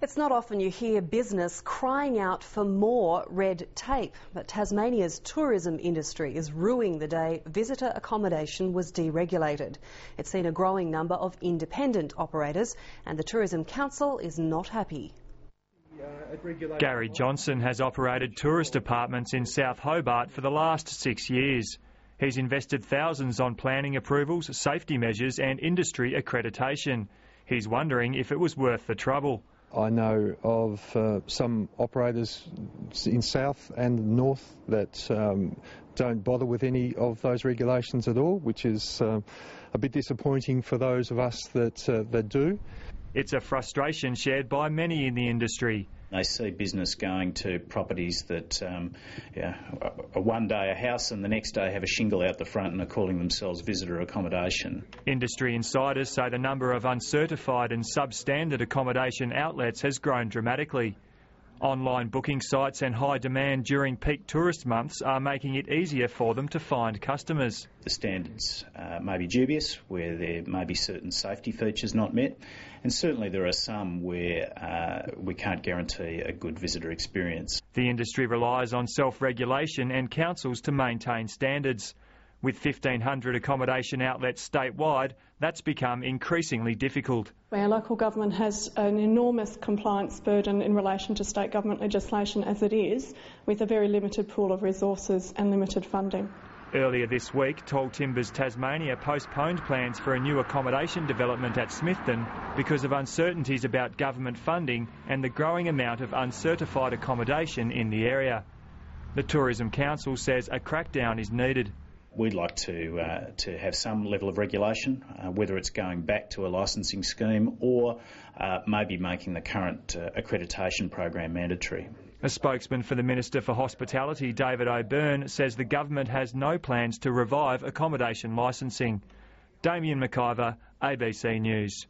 It's not often you hear business crying out for more red tape, but Tasmania's tourism industry is ruining the day visitor accommodation was deregulated. It's seen a growing number of independent operators, and the Tourism Council is not happy. Gary Johnson has operated tourist apartments in South Hobart for the last 6 years. He's invested thousands on planning approvals, safety measures and industry accreditation. He's wondering if it was worth the trouble. I know of some operators in South and North that don't bother with any of those regulations at all, which is a bit disappointing for those of us that do. It's a frustration shared by many in the industry. They see business going to properties that one day a house and the next day have a shingle out the front and are calling themselves visitor accommodation. Industry insiders say the number of uncertified and substandard accommodation outlets has grown dramatically. Online booking sites and high demand during peak tourist months are making it easier for them to find customers. The standards may be dubious, where there may be certain safety features not met, and certainly there are some where we can't guarantee a good visitor experience. The industry relies on self-regulation and councils to maintain standards. With 1,500 accommodation outlets statewide, that's become increasingly difficult. Our local government has an enormous compliance burden in relation to state government legislation as it is, with a very limited pool of resources and limited funding. Earlier this week, Tall Timbers Tasmania postponed plans for a new accommodation development at Smithton because of uncertainties about government funding and the growing amount of uncertified accommodation in the area. The Tourism Council says a crackdown is needed. We'd like to have some level of regulation, whether it's going back to a licensing scheme or maybe making the current accreditation program mandatory. A spokesman for the Minister for Hospitality, David O'Byrne, says the government has no plans to revive accommodation licensing. Damien McIver, ABC News.